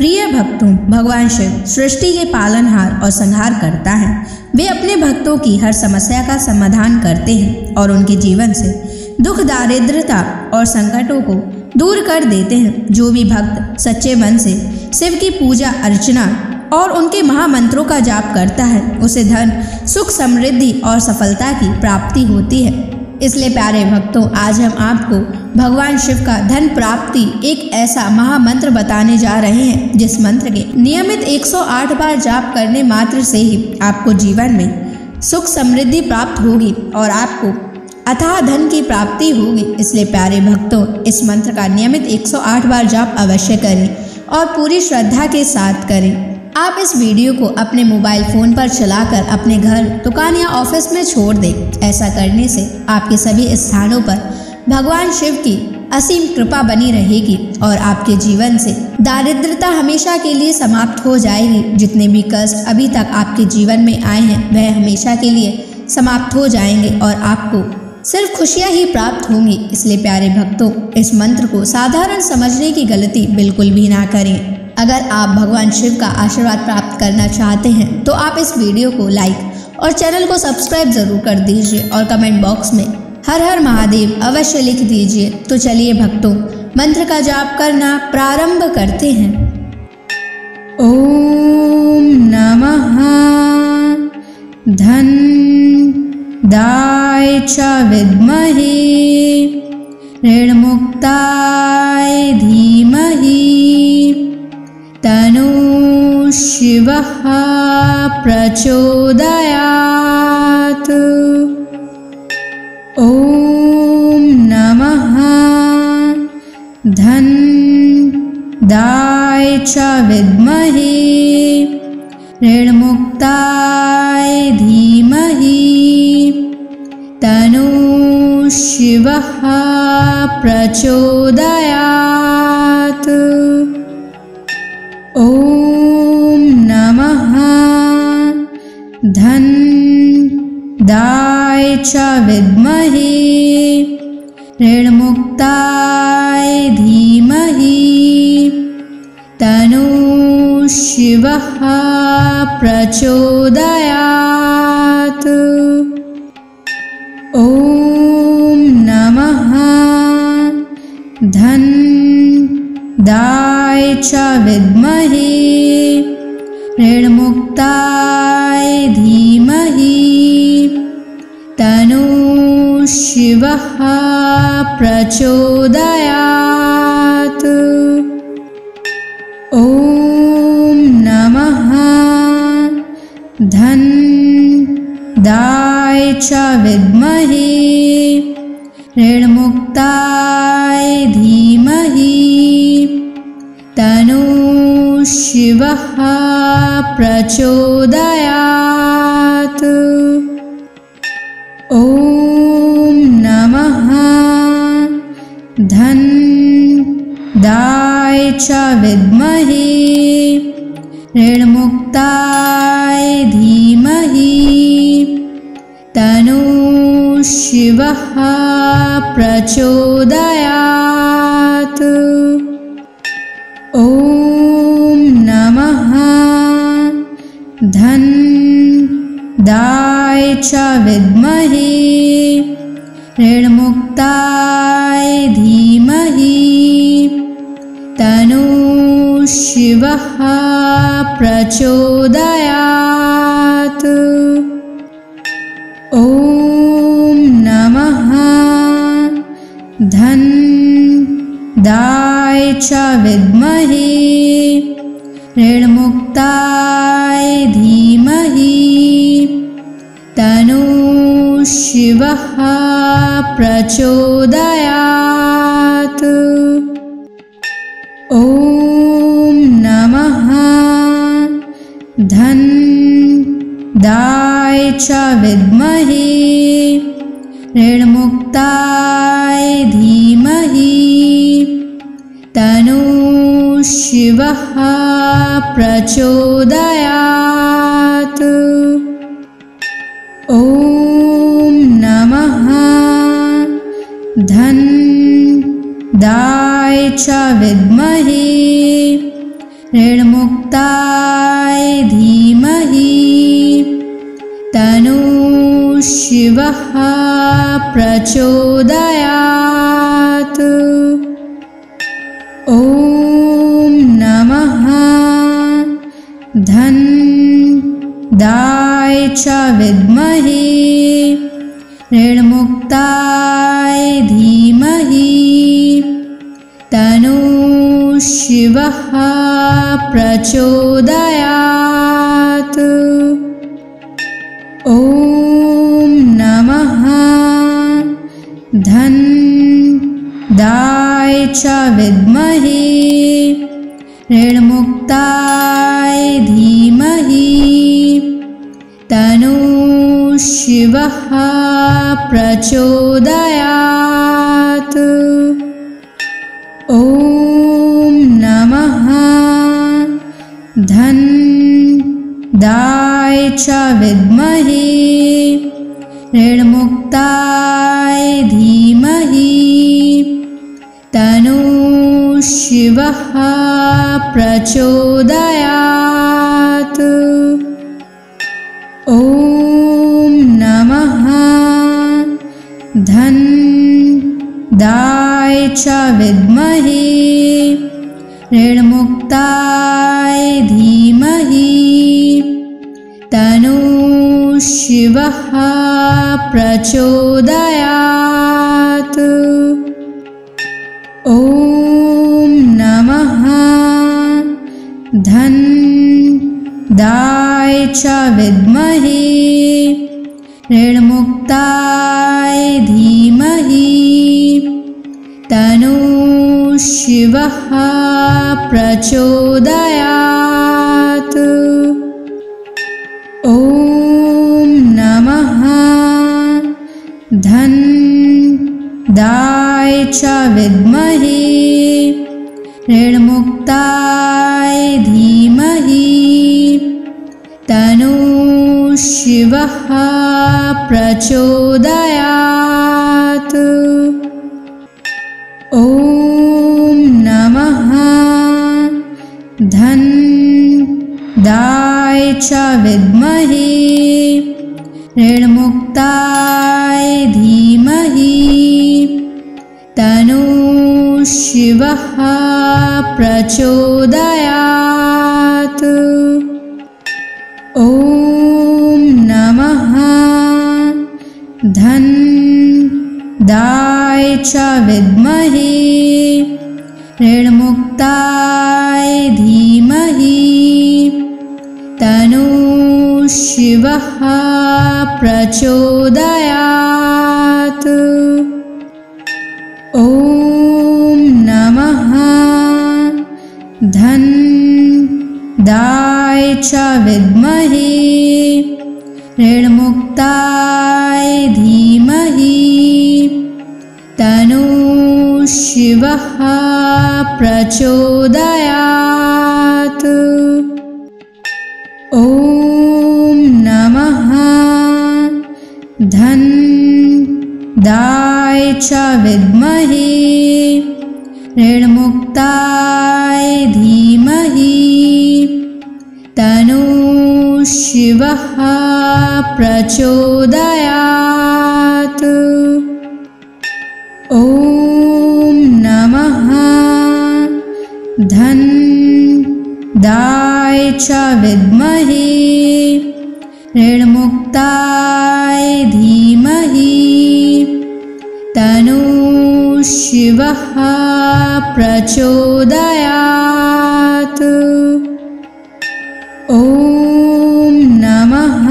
प्रिय भक्तों, भगवान शिव सृष्टि के पालनहार और संहार करता है। वे अपने भक्तों की हर समस्या का समाधान करते हैं और उनके जीवन से दुख, दारिद्रता और संकटों को दूर कर देते हैं। जो भी भक्त सच्चे मन से शिव की पूजा अर्चना और उनके महामंत्रों का जाप करता है, उसे धन, सुख, समृद्धि और सफलता की प्राप्ति होती है। इसलिए प्यारे भक्तों, आज हम आपको भगवान शिव का धन प्राप्ति एक ऐसा महामंत्र बताने जा रहे हैं, जिस मंत्र के नियमित 108 बार जाप करने मात्र से ही आपको जीवन में सुख समृद्धि प्राप्त होगी और आपको अथाह धन की प्राप्ति होगी। इसलिए प्यारे भक्तों, इस मंत्र का नियमित 108 बार जाप अवश्य करें और पूरी श्रद्धा के साथ करें। आप इस वीडियो को अपने मोबाइल फोन पर चलाकर अपने घर, दुकान या ऑफिस में छोड़ दें। ऐसा करने से आपके सभी स्थानों पर भगवान शिव की असीम कृपा बनी रहेगी और आपके जीवन से दारिद्रता हमेशा के लिए समाप्त हो जाएगी। जितने भी कष्ट अभी तक आपके जीवन में आए हैं, वह हमेशा के लिए समाप्त हो जाएंगे और आपको सिर्फ खुशियां ही प्राप्त होंगी। इसलिए प्यारे भक्तों, इस मंत्र को साधारण समझने की गलती बिल्कुल भी ना करें। अगर आप भगवान शिव का आशीर्वाद प्राप्त करना चाहते हैं तो आप इस वीडियो को लाइक और चैनल को सब्सक्राइब जरूर कर दीजिए और कमेंट बॉक्स में हर हर महादेव अवश्य लिख दीजिए। तो चलिए भक्तों, मंत्र का जाप करना प्रारंभ करते हैं। ओम नमः धन दाय च विद्महे ऋणमुक्ताय धीमहि तनो शिवः प्रचोदयात्। ओम नमः धन दाय च विद्महे ऋणमुक्ताय धीमहि तनो शिवः प्रचोदयात्। ओम नमः धन दाय च विद्महे ऋणमुक्ताय धीमहि तनो शिवः प्रचोदयात्। ओम नमः धन दाय च विद्महे ऋणमुक्ताय धीमहि तनो शिवः प्रचोदयात्। ओम नमः धन दाय च विद्महे ऋणमुक्ताय धीमहि तनो शिवः प्रचोदयात्। ओम नमः धन दाय च विद्महे ऋणमुक्ताय धीमहि तनो शिवः प्रचोदयात्। ओम नमः धन दाय च विद्महे ऋणमुक्ताय धीमहि तनो शिवः प्रचोदयात्। ओम नमः धन दाय च विद्महे ऋणमुक्ताय धीमहि तनो शिवः प्रचोदयात्। ओम नमः धन दाय च विद्महे ऋणमुक्ताय धीमहि तनो शिवः प्रचोदयात्। ओम नमः धन दाय च विद्महे ऋण ऋणमुक्ताय धीमहि तन्नो शिवः प्रचोदयात्। ॐ नमः धन्दाय च विद्महे ऋणमुक्ताय धीमहि तन्नो शिवः प्रचोदयात्। ॐ नमः धन्दाय च विद्महे ऋणमुक्ताय धीमहि तन्नो शिवः प्रचोदयात्। ॐ नमः धन्दाय च विद्महे ऋणमुक्ताय धीमहि तन्नो शिवः प्रचोदयात्। ॐ नमः धन्दाय च विद्महे ऋणमुक्ताय धीमहि तन्नो शिवः प्रचोदयात्। ॐ नमः धन्दाय च विद्महे ऋणमुक्ताय धीमहि तन्नो शिवः प्रचोदयात्। ॐ नमः धन्दाय च विद्महे ऋणमुक्ताय धीमहि तन्नो शिवः प्रचोदयात्। ॐ नमः धन्दाय च विद्महे ऋणमुक्ताय धीमहि तन्नो शिवः प्रचोदयात्। ॐ नमः धन्दाय च विद्महे ऋणमुक्ताय धीमहि तन्नो शिवः प्रचोदयात्। ॐ नमः धन्दाय च विद्महे ऋणमुक्ताय धीमहि तन्नो शिवः प्रचोदयात्। ॐ नमः धन्दाय च विद्महे ऋणमुक्ताय धीमहि तन्नो शिवः प्रचोदयात्। ॐ नमः धन्दाय च विद्महे ऋणमुक्ताय धीमहि तन्नो शिवः प्रचोदयात्। ॐ नमः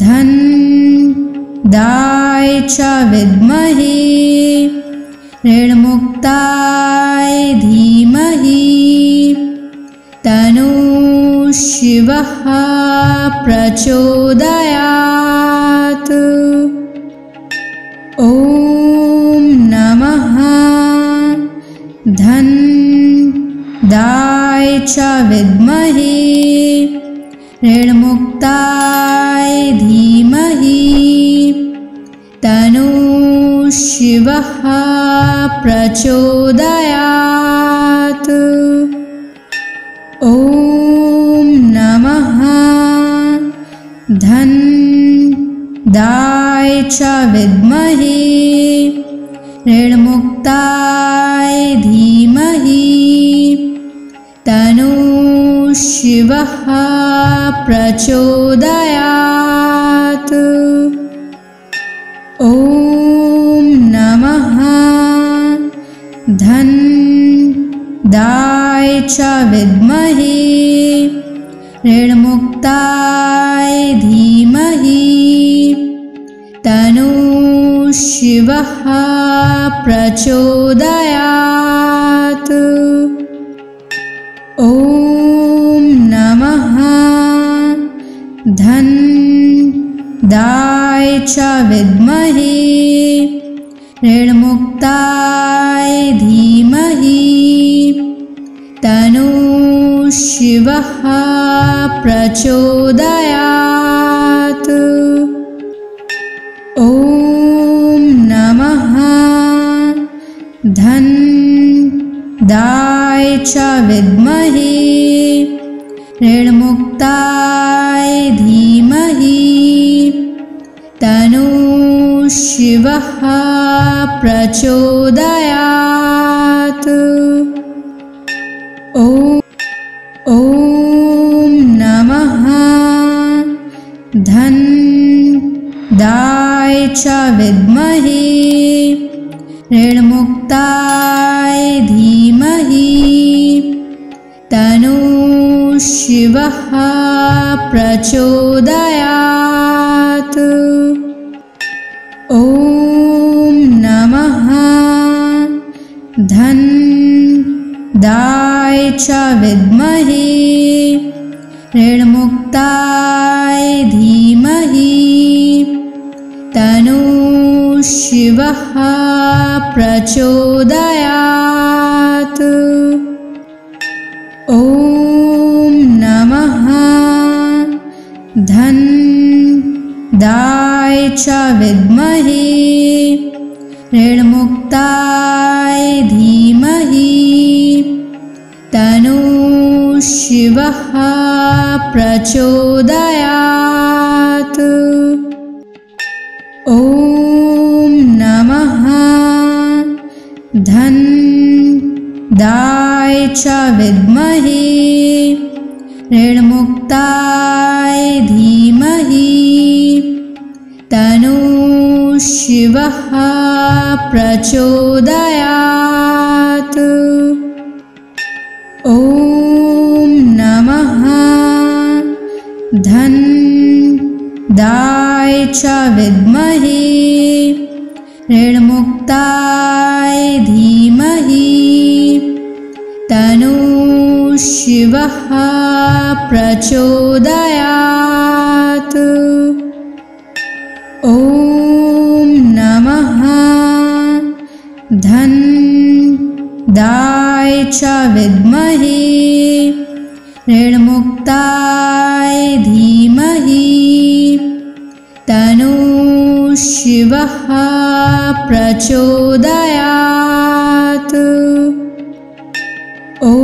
धन्दाय च विद्महे ऋणमुक्ताय धीमहि तन्नो शिवः प्रचोदयात्। ॐ नमः धन्दाय च विद्महे ऋणमुक्ताय धीमहि तन्नो शिवः प्रचोदयात्। ॐ च विद्महे ऋणमुक्ताय धीमहि तन्नो शिवः प्रचोदयात्। ॐ नमः धनदाय च विद्महे ऋणमुक्ताय धीमहि तन्नो शिवः प्रचोदयात्। ॐ नमः धनदाय च विद्महे ऋणमुक्ताय धीमहि तन्नो शिवः प्रचोदयात्। ॐ नमः धनदाय च विद्महे ऋणमुक्ताय धीमहि तन्नो शिवः प्रचोदयात्। ॐ नमः धनदाय च विद्महे ऋणमुक्ताय धीमहि तन्नो शिवः प्रचोदयात्। ॐ नमः धनदाय च विद्महे ऋणमुक्ताय धीमहि तन्नो शिवः प्रचोदयात्। ॐ नमः धनदाय च विद्महे ऋणमुक्ताय धीमहि तन्नो शिवः प्रचोदयात्। ॐ नमः धनदाय च विद्महे ऋणमुक्ताय धीमहि तन्नो शिवः प्रचोदयात्। ॐ नमः धनदाय च विद्महे ऋणमुक्ताय धीमहि तन्नो शिवः प्रचोदयात्। ॐ नमः धनदाय च विद्महे ऋणमुक्ताय धीमहि तन्नो शिवः प्रचोदयात्। ॐ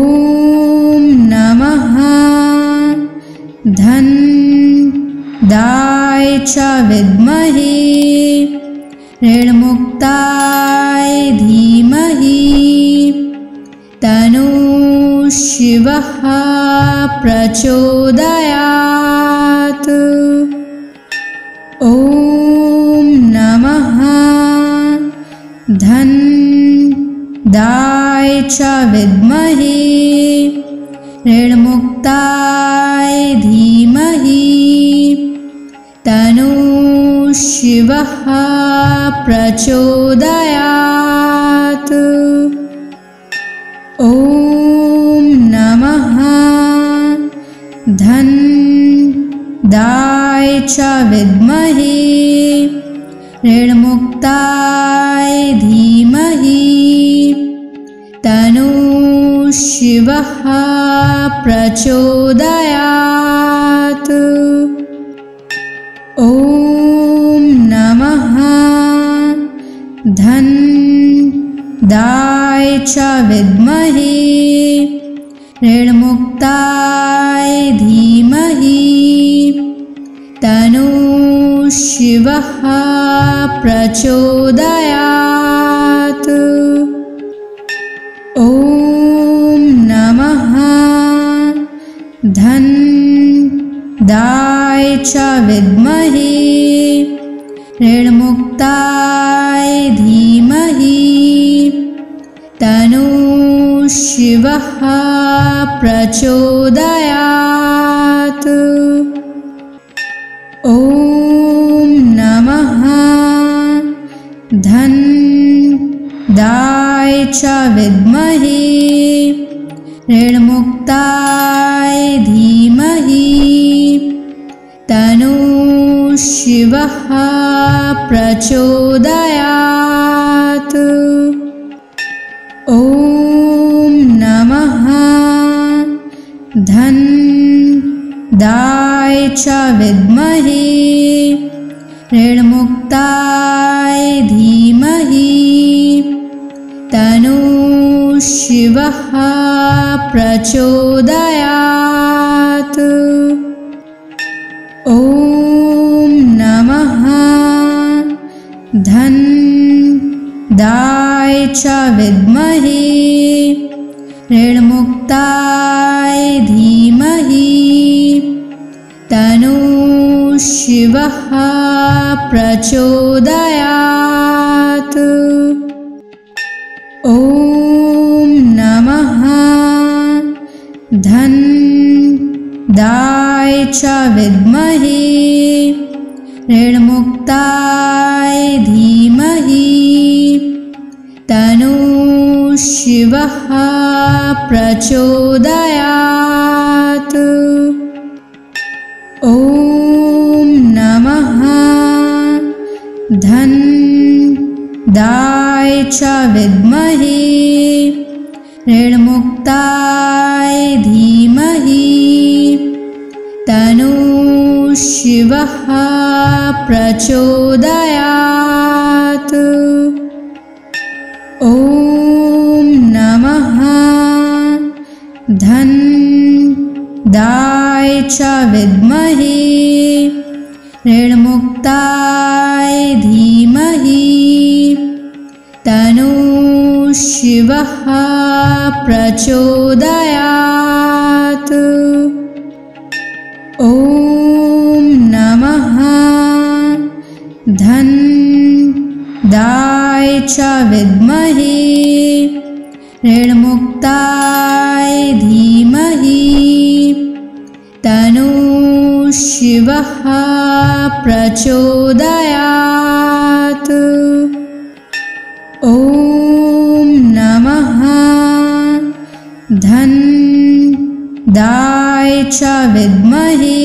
नमः धनदाय च विद्महे ऋणमुक्ताय धीमहि तन्नो शिवः प्रचोदयात्। ॐ नमः धनदाय च विद्महे ऋणमुक्ताय धीमहि तन्नो शिवः प्रचोदयात्। ॐ नमः धनदाय च विद्महे ऋणमुक्ताय धीमहि तन्नो शिवः प्रचोदयात्। ॐ नमः धनदाय च विद्महे ऋणमुक्ताय धीमहि तन्नो शिवः शिवः प्रचोदयात्। ॐ नमः धन्दाय च विद्महे ऋणमुक्ताय धीमहि तन्नो शिवः प्रचोदयात्। ॐ नमः धन्दाय च विद्महे ऋणमुक्ताय धीमहि तन्नो शिवः प्रचोदयात्। ॐ नमः धन्दाय च विद्महे ऋणमुक्ताय धीमहि तन्नो शिवः प्रचोदयात्। ॐ नमः धन्दाय च विद्महे ऋणमुक्ताय धीमहि तन्नो शिवः प्रचोदयात्। ॐ नमः धन्दाय च विद्महे ऋणमुक्ताय धीमहि तन्नो शिवः प्रचोदयात्। ॐ नमः धन्दाय च विद्महे ऋणमुक्ताय धीमहि तन्नो शिवः प्रचोदयात्। ॐ नमः धन्दाय च विद्महे ऋणमुक्ताय धीमहि तन्नो शिवः प्रचोदयात्। ॐ नमः धन्दाय च विद्महे ऋणमुक्ताय धीमहि तन्नो शिवः प्रचोदयात्। ॐ नमः धन्दाय च विद्महे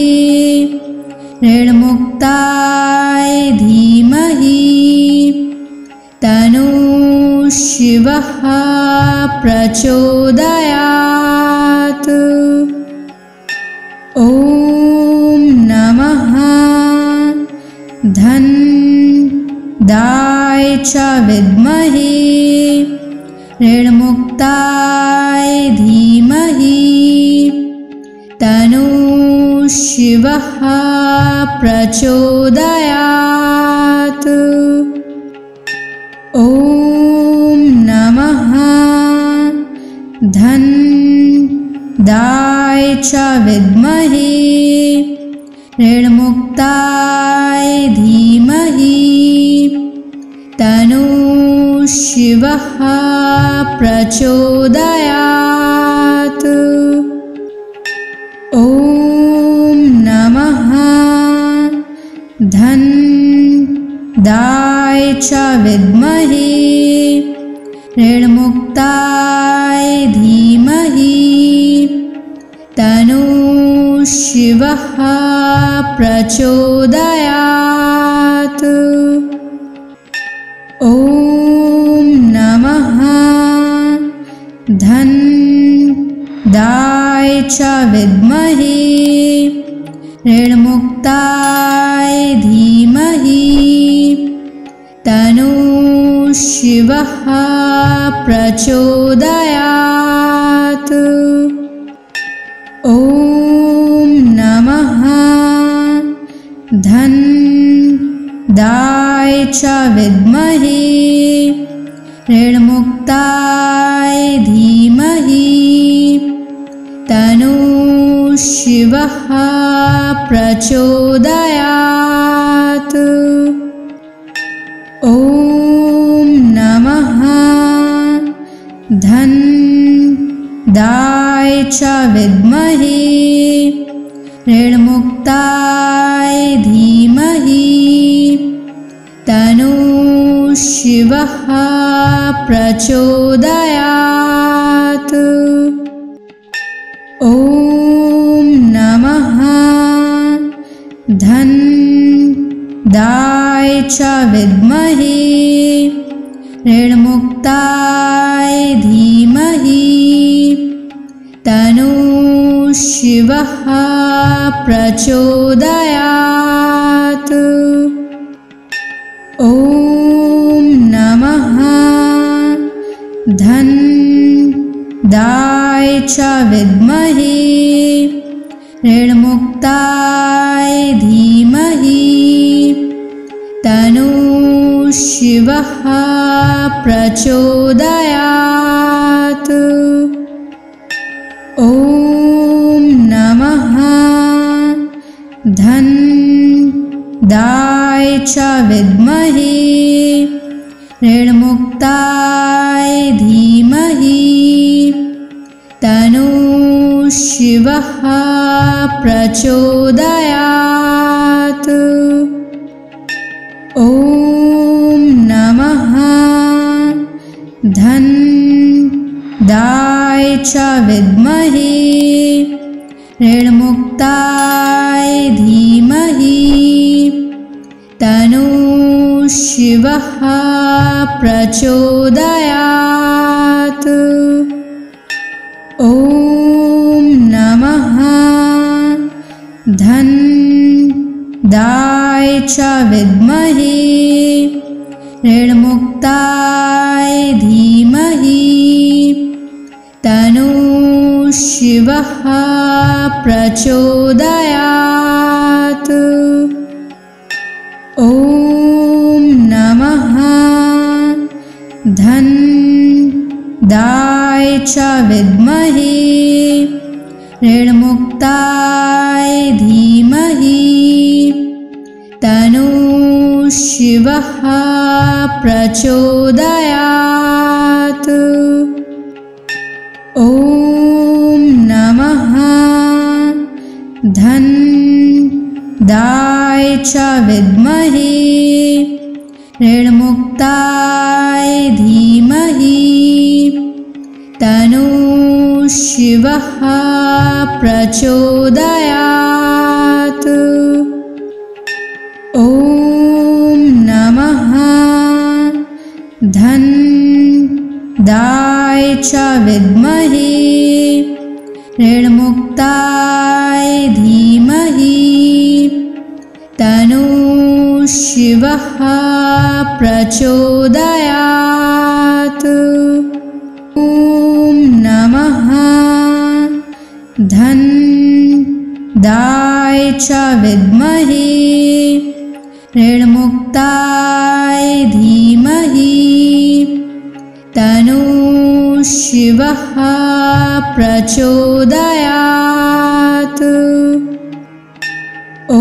ऋणमुक्ताय धीमहि तन्नो शिवः प्रचोदयात्। ॐ नमः धन्दाय च विद्महे ऋणमुक्ताय धीमहि तन्नो शिवः प्रचोदयात्। ॐ नमः धन्दाय च विद्महे ऋणमुक्ताय धीमहि तन्नो शिवः प्रचोदयात्। ॐ नमः धन्दाय च विद्महे ऋणमुक्ताय धीमहि तन्नो शिवः प्रचोदयात्। ॐ नमः धन्दाय च विद्महे ऋणमुक्ताय धीमहि तन्नो शिवः प्रचोदयात्। ॐ नमः दाय च विद्महे ऋण्मुक्ताय धीमहि तन्नो शिवः प्रचोदयात्। ॐ नमः धन दाय च विद्महे ऋण्मुक्ताय धीमहि तन्नो शिवः प्रचोदयात्। ॐ नमः धन दाय च विद्महे ऋण्मुक्ताय धीमहि तन्नो शिवः प्रचोदयात्। ॐ नमः धन दाय च विद्महे ऋण्मुक्ताय धीमहि तन्नो शिवः प्रचोदयात्। ॐ नमः धन दाय च विद्महे ऋण्मुक्ताय धीमहि तन्नो शिवः प्रचोदयात्। ॐ नमः धन दाय च विद्महे ऋण्मुक्ताय धीमहि तन्नो शिवः प्रचोदयात्। ॐ नमः धन दाय च विद्महे ऋण्मुक्ताय धीमहि तन्नो शिवः प्रचोदयात्। ॐ नमः धन दाय च विद्महे ऋण्मुक्ताय धीमहि तन्नो शिवः प्रचोदयात्। ॐ नमः धन दाय च विद्महे ऋण्मुक्ताय धीमहि तन्नो शिवः प्रचोदयात्। ॐ नमः धन दाय च विद्महे ऋण्मुक्ताय धीमहि तन्नो शिवः प्रचोदयात्। ॐ नमः धन दाय च विद्महे ऋण्मुक्ताय धीमहि तन्नो शिवः प्रचोदयात्। ॐ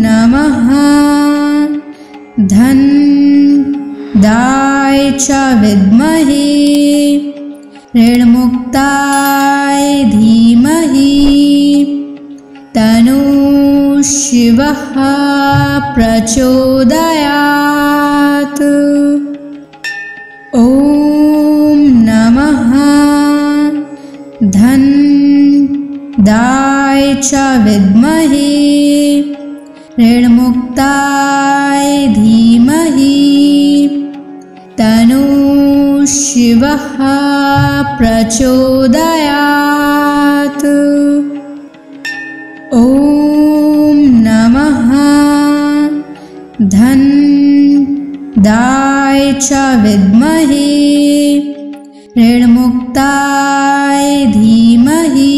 नमः धन दाय च विद्महे ऋण्मुक्ताय धीमहि तन्नो शिवः प्रचोदयात्। ॐ नमः धन दाय च विद्महे ऋण्मुक्ताय धीमहि तन्नो शिवः प्रचोदयात्। ॐ नमः धन दाय च विद्महे ऋण्मुक्ताय धीमहि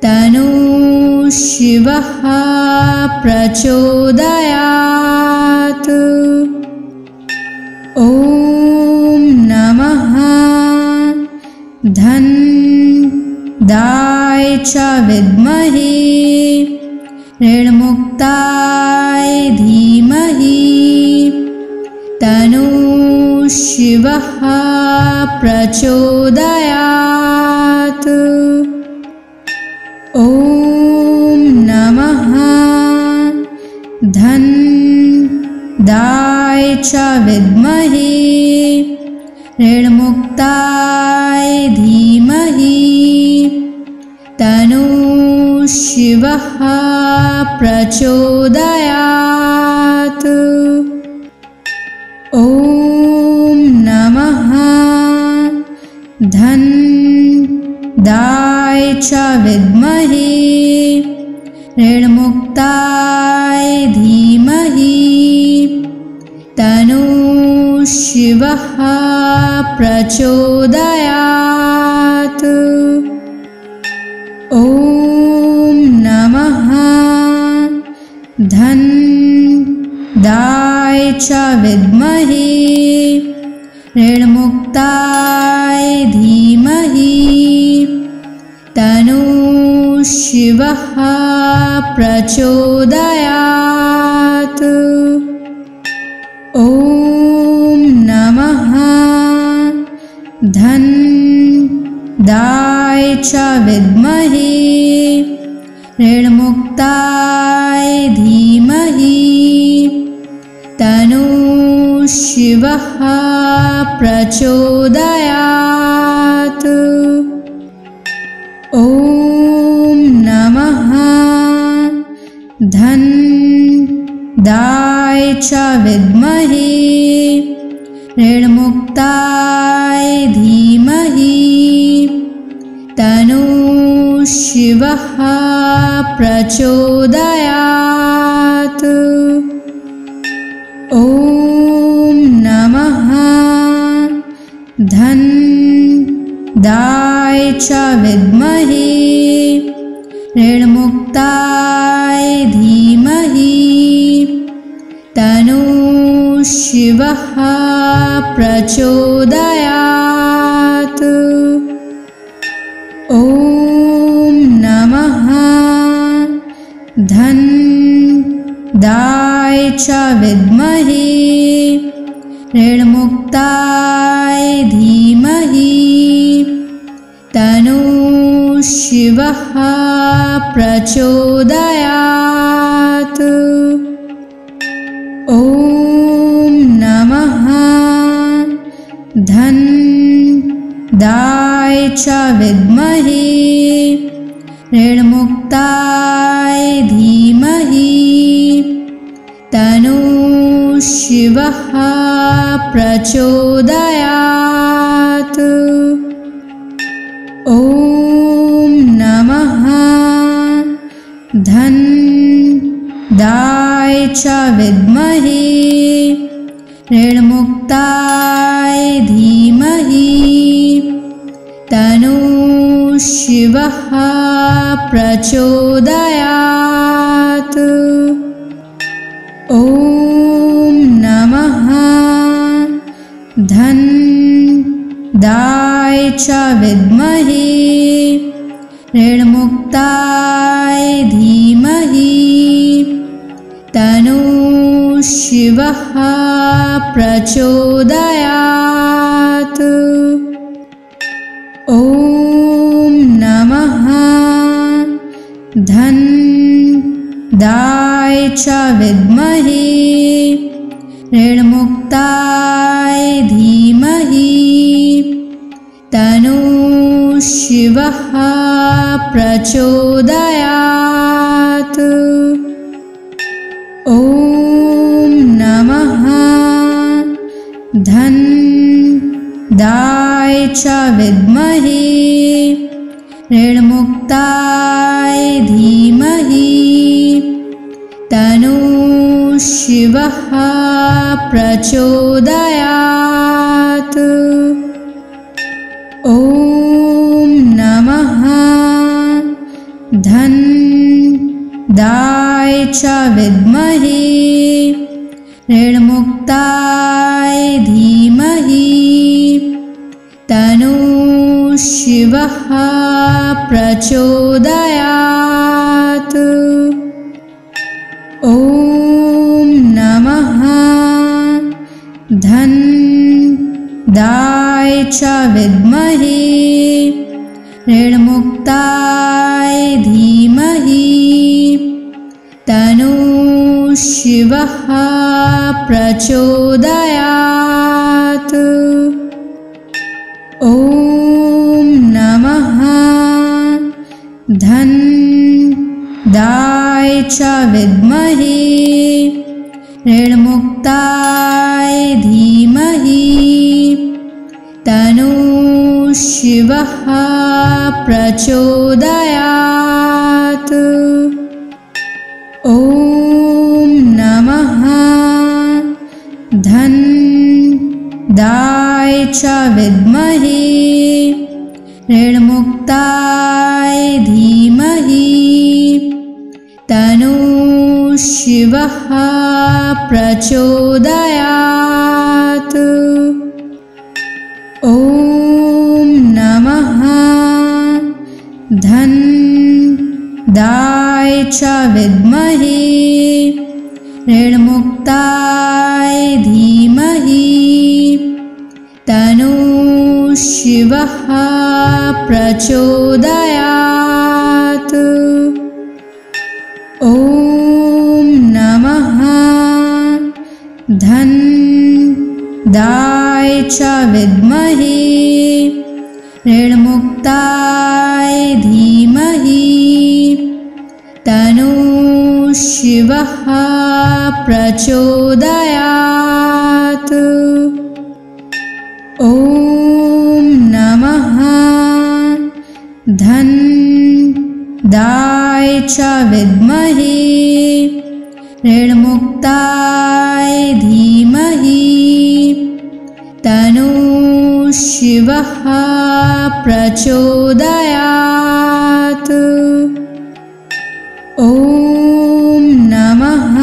तन्नो शिवः प्रचोदयात्। ॐ नमः धन्दाय च विद्महे ऋणमुक्ताय धीमहि तन्नो शिवः प्रचोदयात्। ॐ नमः धन्दाय च विद्महे ऋणमुक्ताय धीमहि तन्नो शिवः प्रचोदयात्। ॐ नमः धन्दाय च विद्महे ऋणमुक्ताय धीमहि तन्नो शिवः प्रचोदयात्। ॐ नमः धन्दाय च विद्महे ऋणमुक्ताय धीमहि तन्नो शिवः प्रचोदयात्। ॐ नमः धन्दाय च विद्महे ऋणमुक्ताय धीमहि तन्नो शिवः प्रचोदयात्। ॐ नमः धन्दाय च विद्महे ऋणमुक्ताय धीमहि तन्नो शिवः प्रचोदयात्। ॐ नमः धन्दाय च विद्महे ऋणमुक्ताय धीमहि तन्नो शिवः प्रचोदयात्। ॐ नमः धन्दाय च विद्महे ऋणमुक्ताय धीमहि तन्नो शिवः प्रचोदयात्। ॐ नमः धन्दाय च विद्महे ऋणमुक्ताय धीमहि तन्नो शिवः प्रचोदयात्। ॐ नमः धन्दाय च विद्महे ऋणमुक्ताय धीमहि तन्नो शिवः प्रचोदयात्। ॐ नमः धन्दाय च विद्महे ऋणमुक्ताय धीमहि तन्नो शिवः प्रचोदयात्। ॐ नमः धन्दाय च विद्महे ऋणमुक्ताय धीमहि तन्नो शिवः प्रचोदयात्। ॐ नमः धन्दाय च विद्महे ऋणमुक्ताय धीमहि तन्नो शिवः प्रचोदयात्। ॐ नमः धन्दाय च विद्महे ऋणमुक्ताय धीमहि तन्नः शिवः प्रचोदयात्। ॐ नमः धन्दाय च विद्महे ऋणमुक्ताय धीमहि तन्नः शिवः प्रचोदयात्। ॐ नमः धन्दाय च विद्महे ऋणमुक्ताय धीमहि तन्नः शिवः प्रचोदयात्। ॐ नमः धन्दाय च विद्महे ऋणमुक्ताय धीमहि तन्नः शिवः प्रचोदयात्। ॐ नमः धन्दाय च विद्महे ऋणमुक्ताय धीमहि तन्नः शिवः प्रचोदयात्। ॐ नमः धन्दाय च विद्महे ऋणमुक्ताय धीमहि तन्नः शिवः प्रचोदयात्। ॐ नमः धन्दाय च विद्महे ऋणमुक्ताय धीमहि तन्नः शिवः प्रचोदयात्। ॐ नमः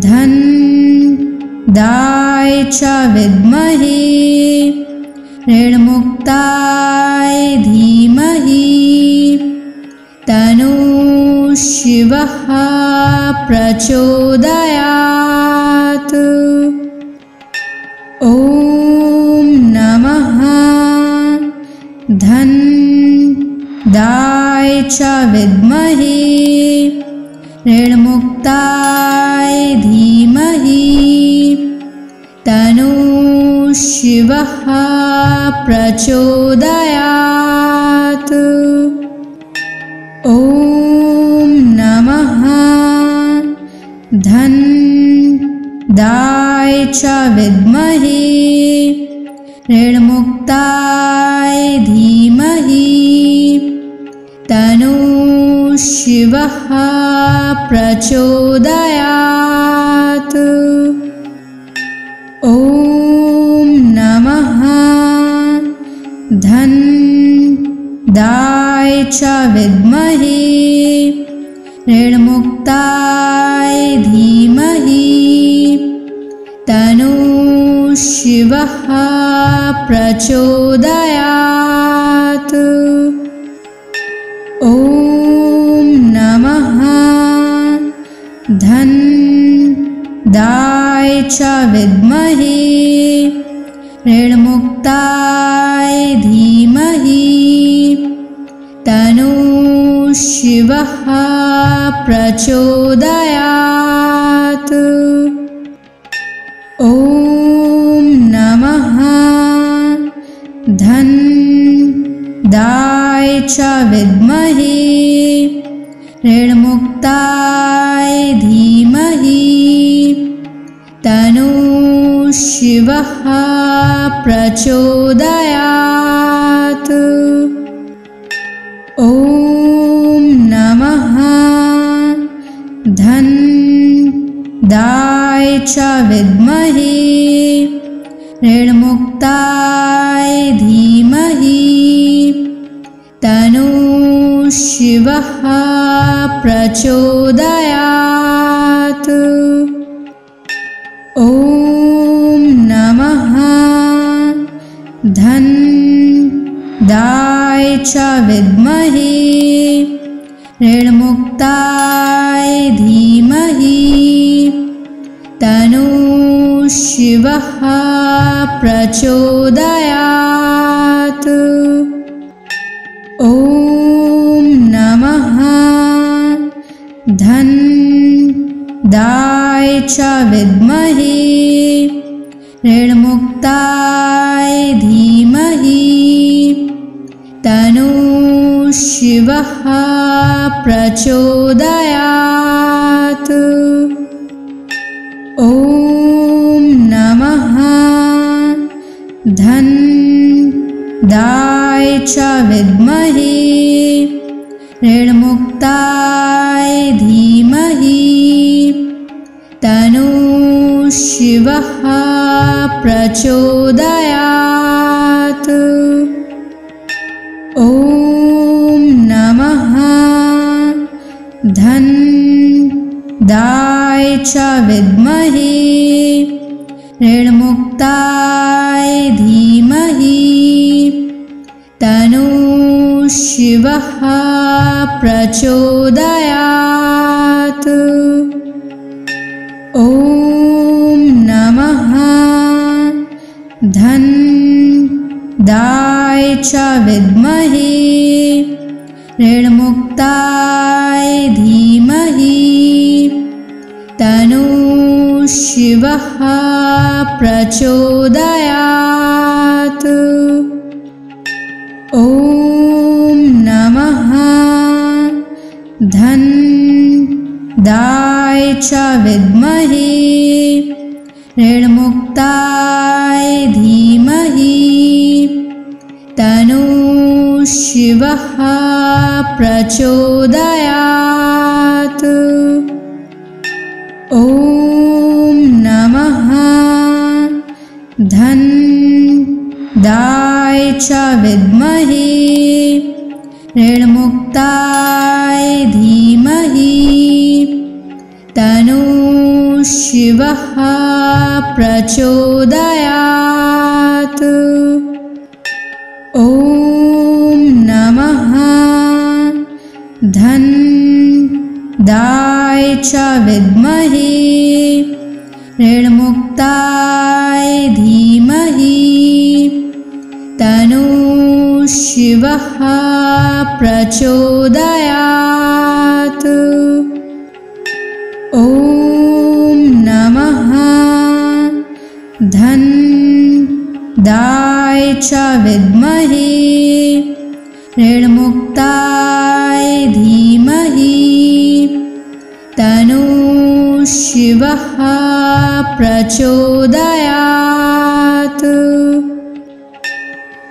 धन्दाय च विद्महे ऋणमुक्ताय धीमहि तन्नः शिवः प्रचोदयात्। ॐ नमः धन्दाय च विद्महे ऋणमुक्ताय धीमहि तन्नः शिवः प्रचोदयात्। ॐ नमः धन्दाय च विद्महे ऋणमुक्ताय धीमहि तन्नः शिवः प्रचोदयात्। ॐ नमः धन्दाय च विद्महे ऋणमुक्ताय धीमहि तन्नः शिवः प्रचोदयात्। ॐ नमः धन्दाय च विद्महे ऋणमुक्ताय धीमहि तन्नः शिवः प्रचोदयात्। ॐ नमः धन्दाय च विद्महे ऋणमुक्ताय धीमहि तन्नः शिवः प्रचोदयात्। ॐ नमः धन्दाय च विद्महे ऋणमुक्ताय धीमहि तन्नः शिवः प्रचोदयात्। ॐ नमः धन्दाय च विद्महे ऋणमुक्ताय धीमहि तन्नो शिवः प्रचोदयात्। ॐ नमः धन्दाय च विद्महे ऋणमुक्ताय धीमहि तन्नो शिवः प्रचोदयात्। ॐ नमः धन्दाय च विद्महे ऋणमुक्ताय धीमहि तन्नो शिवः प्रचोदयात्। ॐ नमः धन्दाय च विद्महे ऋणमुक्ताय धीमहि तन्नो शिवः प्रचोदयात्। ॐ नमः धन्दाय च विद्महे ऋणमुक्ताय धीमहि तन्नो शिवः प्रचोदयात्। ॐ नमः धन्दाय च विद्महे ऋणमुक्ताय धीमहि तन्नो शिवः प्रचोदयात्। ॐ नमः धन्दाय च विद्महे ऋणमुक्ताय धीमहि तन्नो शिवः प्रचोदयात्। ॐ नमः धन्दाय च विद्महे ऋणमुक्ताय धीमहि तन्नो शिवः प्रचोदयात्। ॐ नमः धन्दाय च विद्महे ऋणमुक्ताय धीमहि तन्नो शिवः प्रचोदयात्।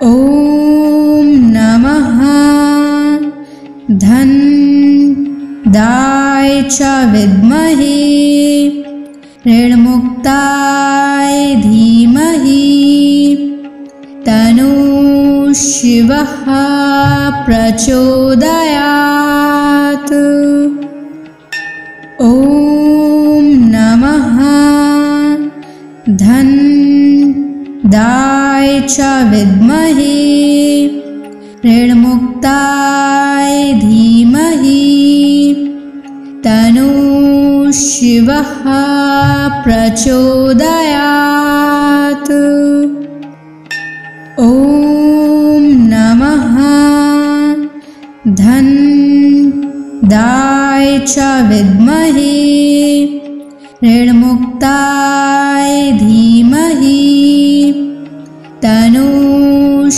ॐ नमः धन्दाय च विद्महे ऋणमुक्ताय धीमहि तन्नो शिवः प्रचोदयात्। ॐ नमः धन्दाय च विद्महे ऋणमुक्ताय धीमहि तन्नो शिवः प्रचोदयात्। ॐ नमः धन्दाय च विद्महे ऋणमुक्ताय धीमहि तन्नो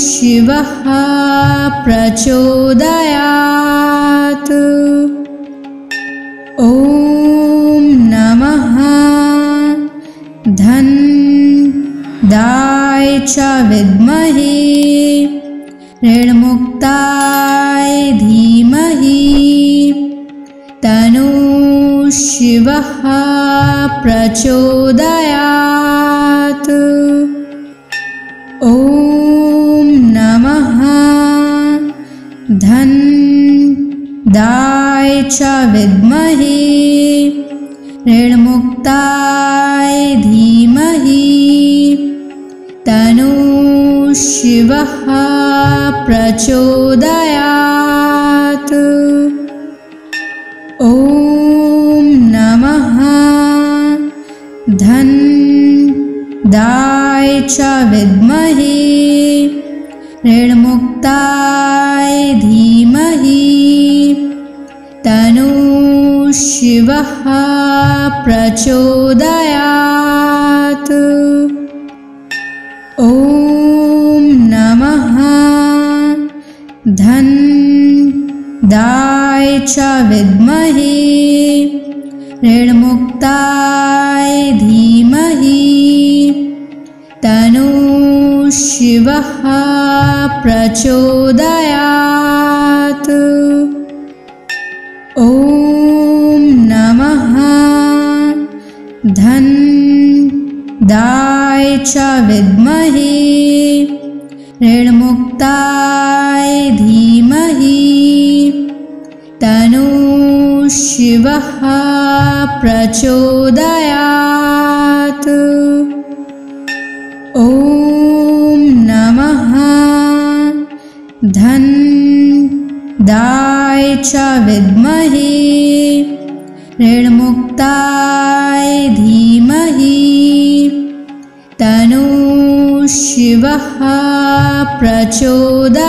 शिवः प्रचोदयात्। ॐ नमः धन्दाय च विद्महे ऋणमुक्ताय धीमहि तन्नो शिवः प्रचोदयात्। ॐ नमः धन्दाय दाय च विद्महे ऋणमुक्ताय धीमहि तन्नो शिवः प्रचोदयात्। ॐ नमः धन दाय च विद्महे ऋणमुक्ताय धीमहि तन्नो शिवः प्रचोदयात्। ॐ नमः धन दाय च विद्महे ऋणमुक्ताय धीमहि तन्नो शिवः प्रचोदयात्। ॐ नमः धन दाय च विद्महे ऋणमुक्ताय धीमहि तन्नो शिवः प्रचोदयात्। ॐ नमः धन दाय च विद्महे ऋणमुक्ताय धीमहि तन्नो शिवः प्रचोदयात्।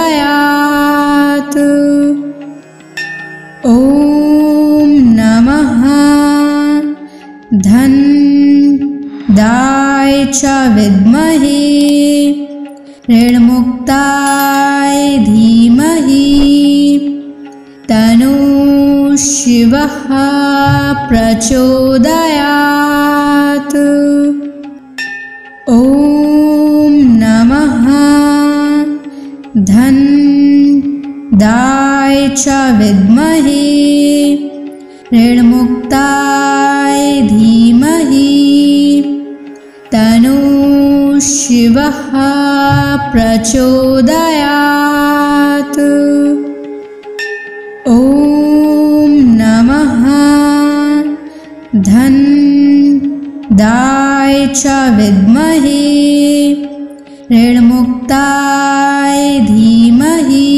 ॐ नमः धन दाय च विद्महे ऋणमुक्ताय धीमहि तन्नो शिवः प्रचोदयात्। ॐ नमः धन दाय च विद्महे ऋणमुक्ताय धीमहि तन्नो शिवः प्रचोदयात्। ॐ नमः धन दाय च विद्महे ऋणमुक्ताय धीमहि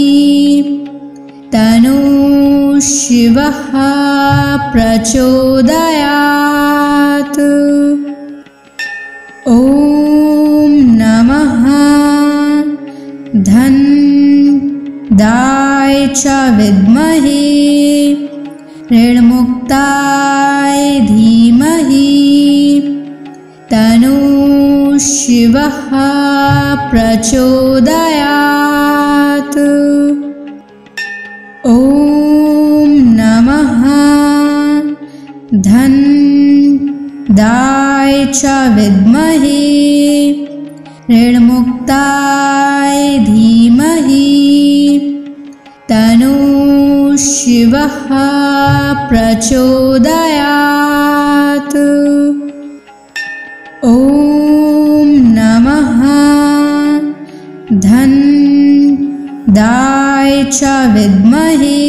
तन्नो शिवः प्रचोदयात्। ॐ नमः धन दाय च विद्महे ऋणमुक्ताय धीमहि तन्नो शिवः प्रचोदयात्। ॐ नमः धन दाय च विद्महे ऋणमुक्ताय धीमहि तन्नो शिवः प्रचोदयात्। ॐ नमः धन दाय च विद्महे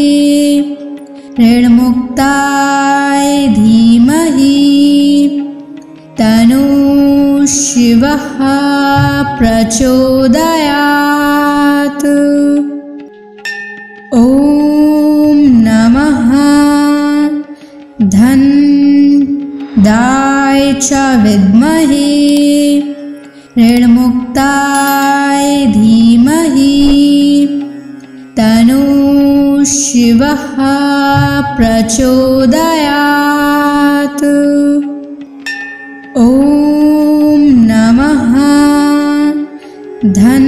ऋणमुक्ताय धीमहि तन्नो शिवः प्रचोदयात्। ॐ नमः धन दाय च विद्महे ऋणमुक्ताय धीमहि तन्नो शिवः प्रचोदयात्। ॐ नमः धन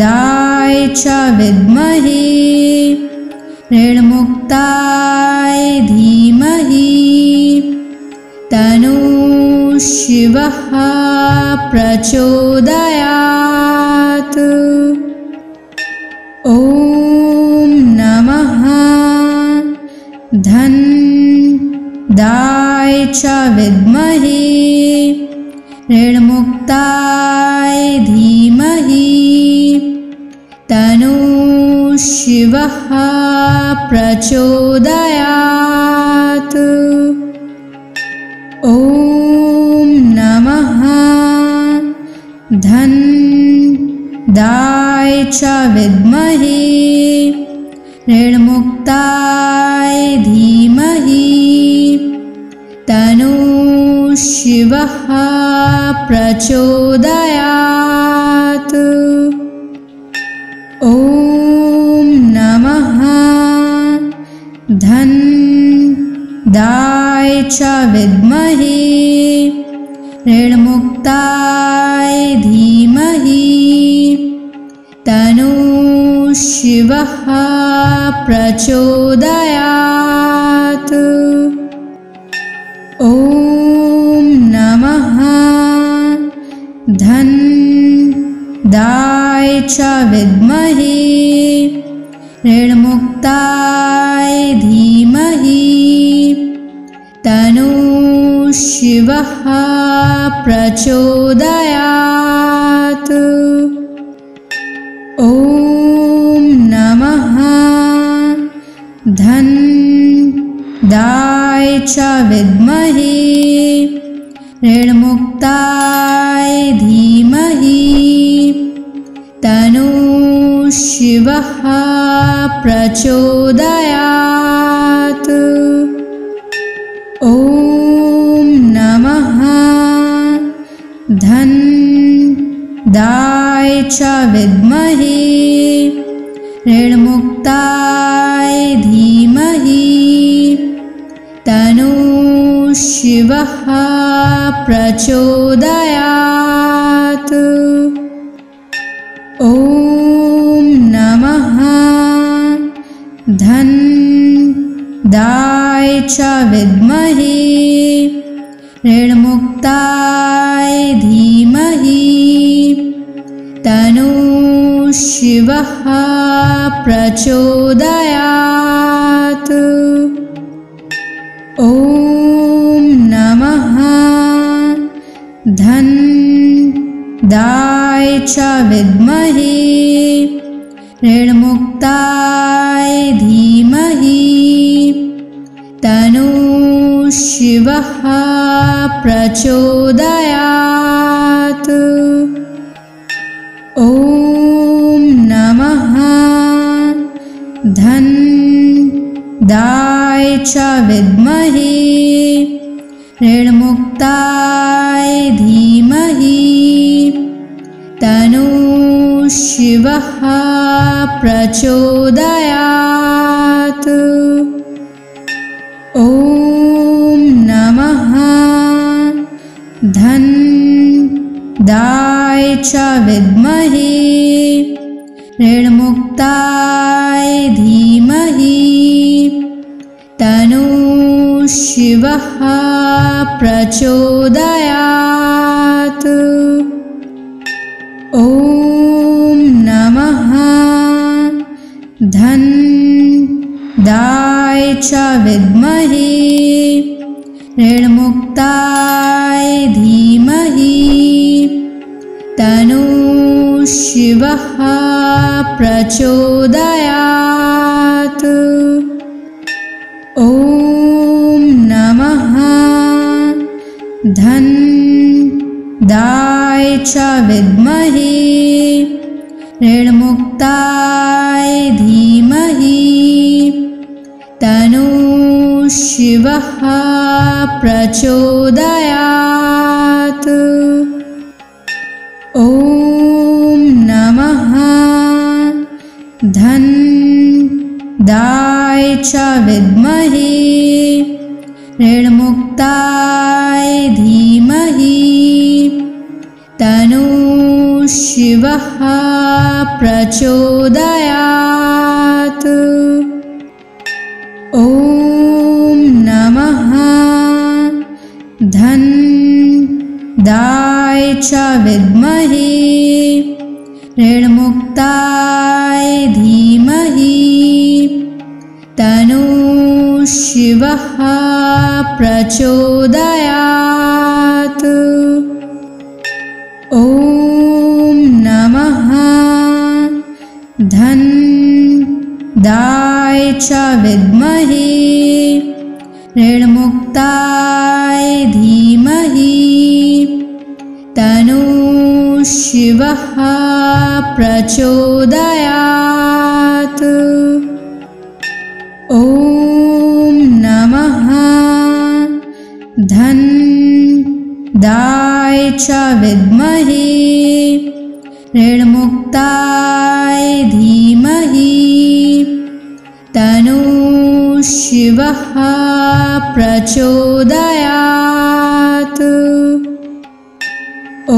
दाय च विद्महे ऋणमुक्ताय धीमहि तन्नो शिवः प्रचोदयात्। ॐ नमः धन दाय च विद्महे ऋणमुक्ताय धीमहि तन्नो शिवः प्रचोदयात्। ॐ नमः धनदाय च विद्महे ऋणमुक्ताय धीमहि तन्नो शिवः प्रचोदयात्। ॐ नमः धनदाय च विद्महे ऋणमुक्ताय धीमहि तन्नो शिवः प्रचोदयात्। ॐ नमः धनदाय च विद्महे ऋणमुक्ताय धीमहि तन्नो शिवः प्रचोदयात्। ॐ नमः धनदाय च विद्महे ऋणमुक्ताय धीमहि तन्नो शिवः प्रचोदयात्। ॐ नमः धनदाय च विद्महे ऋणमुक्ताय धीमहि तन्नो शिवः प्रचोदयात्। ॐ नमः धनदाय च विद्महे ऋणमुक्ताय धीमहि तन्नो शिवः प्रचोदयात्। ॐ नमः धनदाय च विद्महे ऋणमुक्ताय धीमहि तन्नो शिवः प्रचोदयात्। ॐ नमः धनदाय च विद्महे ऋणमुक्ताय धीमहि तन्नो शिवः प्रचोदयात्। ॐ नमः धनदाय च विद्महे ऋणमुक्ताय धीमहि तन्नो शिवः प्रचोदयात्। ॐ नमः धनदाय च विद्महे ऋणमुक्ताय धीमहि तन्नो शिवः प्रचोदयात्। ॐ नमः धनदाय च विद्महे ऋणमुक्ताय धीमहि तन्नो शिवः प्रचोदयात्। ॐ नमः धनदाय च विद्महे ऋणमुक्ताय धीमहि तन्नो शिवः प्रचोदयात्। ॐ नमः धनदाय च विद्महे ऋणमुक्ताय धीमहि तन्नो शिवः प्रचोदयात्। ॐ नमः धनदाय च विद्महे ऋणमुक्ताय धीमहि तन्नो शिवः प्रचोदयात्। ॐ नमः धन्दाय च विद्महे ऋणमुक्ताय धीमहि तन्नो शिवः प्रचोदयात्। ॐ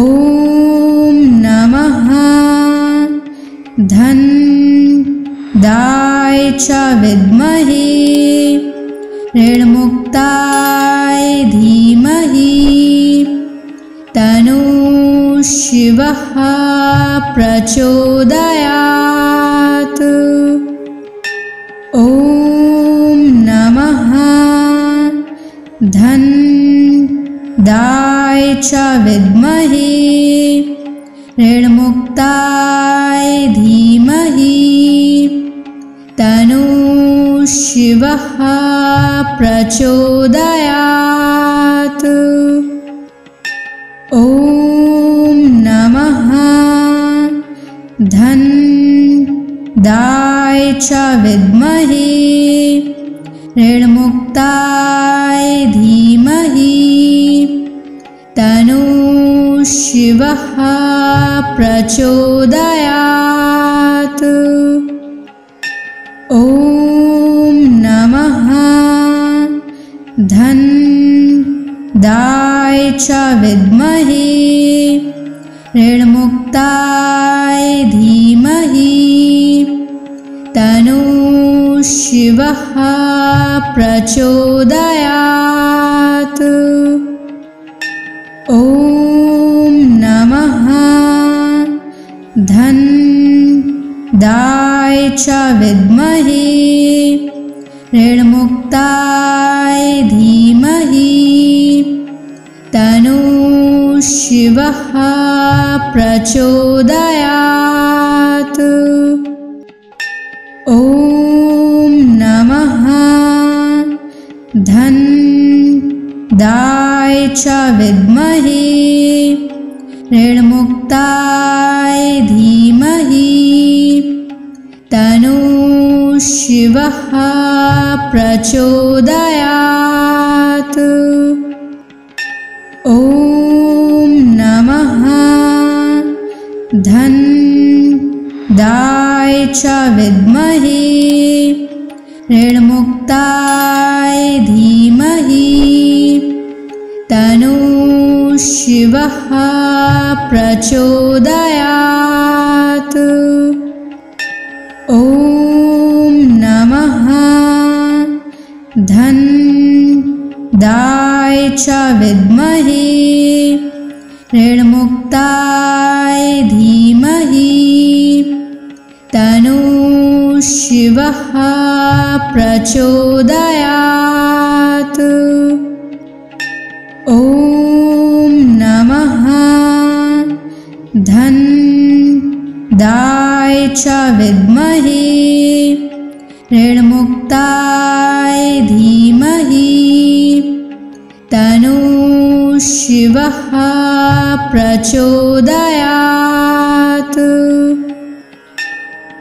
नमः धन्दाय च विद्महे ऋणमुक्ताय धीमहि तन्नो शिवः प्रचोदयात्। ॐ नमः धन्दाय च विद्महे ऋणमुक्ताय धीमहि तन्नो शिवः प्रचोदयात्। ॐ नमः धन्दाय च विद्महे ऋणमुक्ताय धीमहि तन्नो शिवः प्रचोदयात्। ॐ नमः धन्दाय च विद्महे ऋणमुक्ताय धीमहि तन्नो शिवः प्रचोदयात्। ॐ नमः धन्दाय च विद्महे ऋणमुक्ताय धीमहि तन्नो शिवः प्रचोदयात्। ॐ नमः धन्दाय च विद्महे ऋणमुक्ताय धीमहि तन्नो शिवः प्रचोदयात्। ॐ नमः धन्दाय च विद्महे ऋणमुक्ताय धीमहि तन्नो शिवः प्रचोदयात्। ॐ नमः धन्दाय च विद्महे ऋणमुक्ताय धीमहि तन्नो शिवः प्रचोदयात्। ॐ नमः धन्दाय च विद्महे ऋणमुक्ताय धीमहि तन्नो शिवः प्रचोदयात्।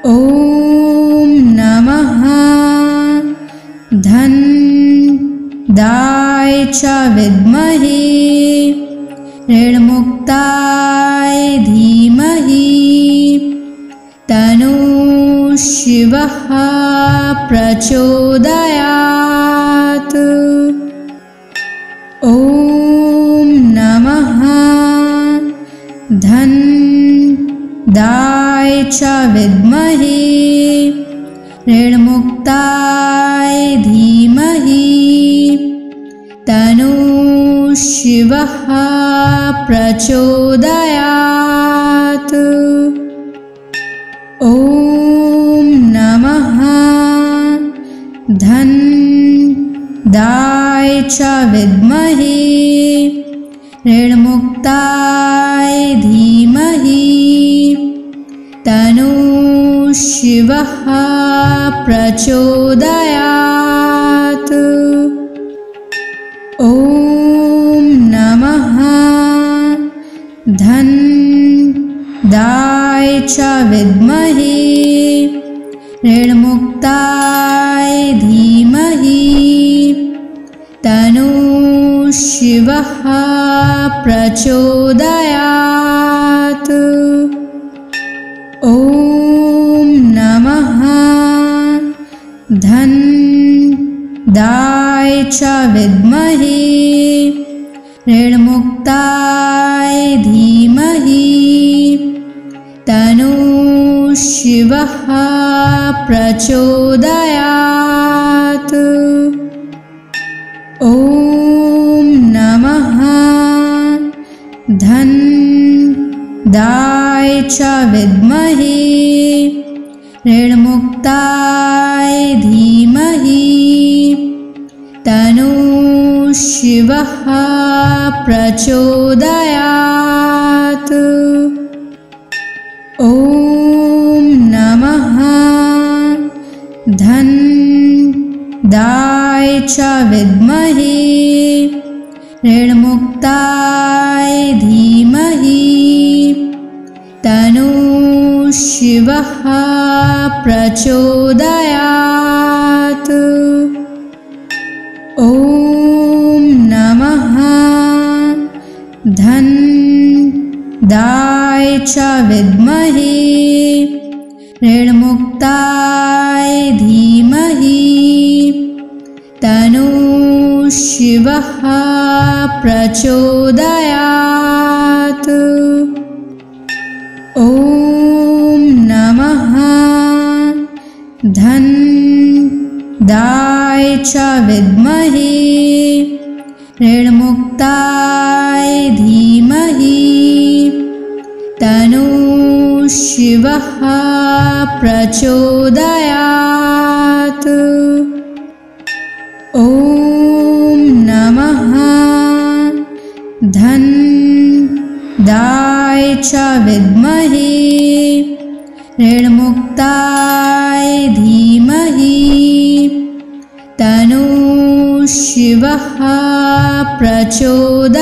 ॐ नमः धन्दाय च विद्महे ऋणमुक्ताय धीमहि तन्नो शिवः प्रचोदयात्। ॐ नमः धन्दाय च विद्महे ऋणमुक्ताय धीमहि तन्नो शिवः प्रचोदयात्। ॐ नमः धन्दाय च विद्महे ऋणमुक्ताय धीमहि तन्नो शिवः प्रचोदयात्। ॐ नमः धन्दाय च विद्महे ऋणमुक्ताय धीमहि तन्नो शिवः प्रचोदयात्। ॐ नमः धन्दाय च विद्महे ऋणमुक्ताय धीमहि तन्नो शिवः प्रचोदयात्। ॐ नमः धन्दाय च विद्महे ऋणमुक्ताय धीमहि तन्नो शिवः प्रचोदयात्। ॐ नमः धन्दाय च विद्महे ऋणमुक्ताय धीमहि तन्नो शिवः प्रचोदयात्। ॐ नमः धन्दाय च विद्महे ऋणमुक्ताय धीमहि तन्नो शिवः प्रचोदयात्। ॐ नमः धन्दाय च विद्महे ऋणमुक्ताय धीमहि तन्नो शिवः प्रचोदयात्। ॐ नमः धन्दाय च विद्महे ऋणमुक्ताय धीमहि तन्नो शिवः प्रचोदयात्।